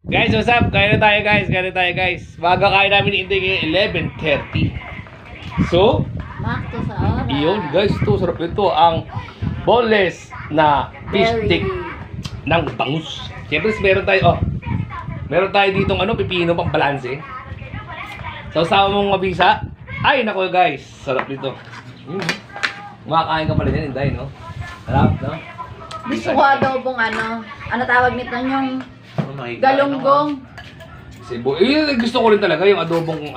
Guys, what's up? Kain na tayo guys. Baga kain namin ni Inday ngayon 11:30. So, Makto sa oras. yun guys, ito sarap ito ang boneless na fish stick ng bangus. Siyempre meron tayo ditong pipino pang balanse. Sausawa mong mabisa. Ay nako guys, sarap nito. Makakain ka pala din Inday, no? Sarap, no? Gusto ko adobong ano tawag nito yung galunggong. Cebu. Gusto ko rin talaga yung adobong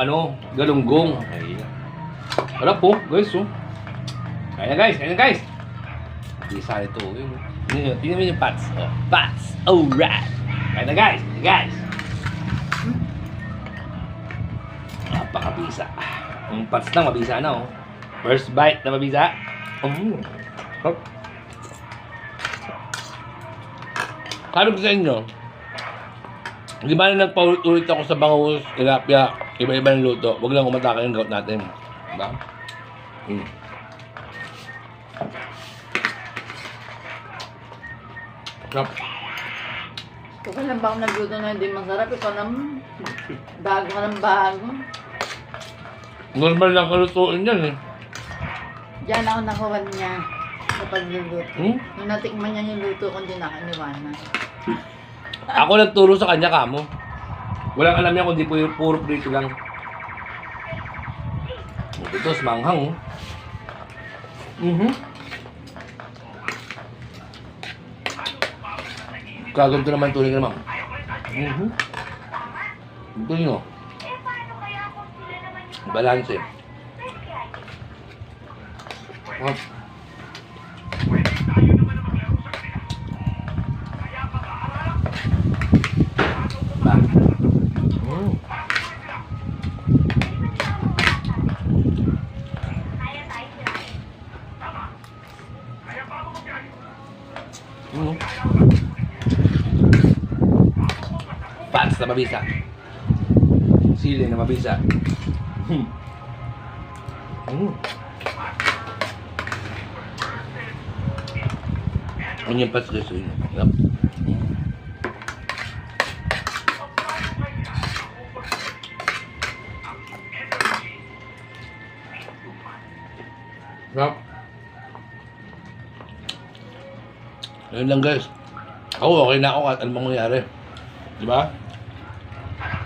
galunggong. Harap po, guys, oh. Kaya guys. Bisa ito. Tingnan mo yung pats. Oh, pats. Alright. Kaya na guys. Napakabisa. Yung pats lang, mabisa na, oh. First bite na mabisa. Oh. Sabi ko sa inyo, di ba na nagpaulit ako sa bangus, tilapia, iba-iba ng luto, huwag lang umatake yung gout natin. Diba? Sarap. Ito ka lang ba akong nagluto na hindi masarap? Ikaw naman, bago ka ng bago. Normal lang kalutuin yan eh. Diyan ako nakuha niya sa pagluluto. Nung natikman niya yung luto ko, hindi nakaniwanan. Ako nagturo sa kanya kamo. Walang alam niya kundi puro prito lang. Ito, manghang. Kaganto naman tuloy ka naman. Ito nyo. Balanse. Pats na mabisa. Sili na mabisa. Onion pats guys. Yep. Yep. Ayun lang guys. Ako okay na ako at ano bang mangyayari. Diba?